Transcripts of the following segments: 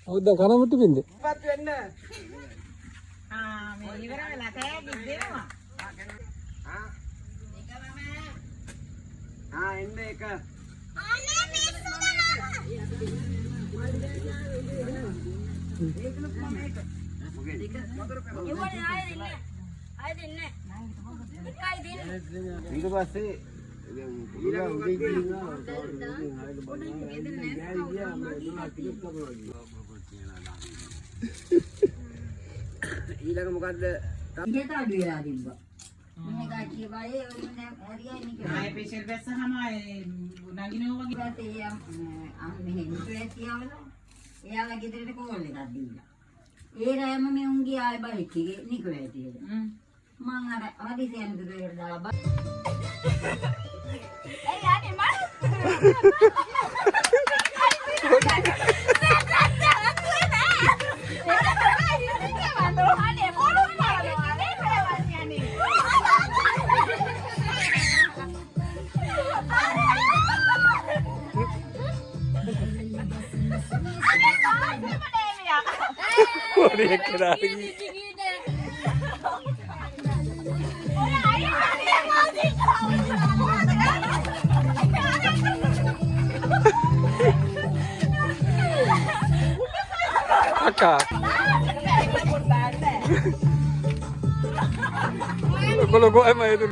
අවුද්ද කනමුතු බින්ද. ඉවත් වෙන්න. මේ ඉවර වෙලා තෑගි දෙනවා. එන්න එක. අනේ මිස්සුනා. ඊට පස්සේ ඊළඟ මොකද්ද? ඉහෙට අඩු වෙලා තිබ්බා. මේ කට්ටිය බයේ හරියන්නේ කියලා. ආයේ පෙෂර් බැස්සහම නගිනව වගේ දැන් මෙහෙ නිකේ තියවලා එයාලා ගෙදරට කෝල් එකක් දීලා. ඒ රෑම මේ උන්ගේ ආයෙ බයික් එකේ නිකෝ ඇටියෙද. මං අර හදිසියෙන් දුරේට දාලා බා. ඒ යන්නේ මම. Kakak. Logo emang itu.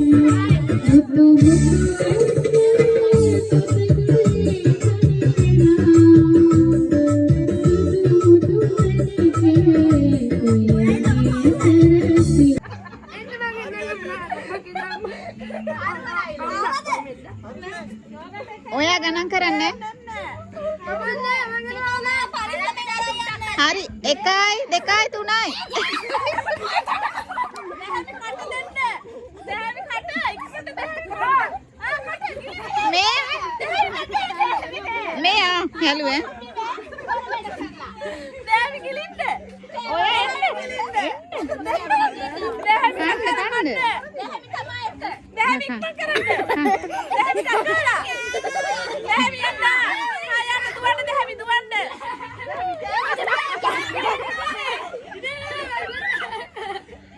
ඔයා ගණන් කරන්නේ හරි 1 2 3යි මේ හැලුවේ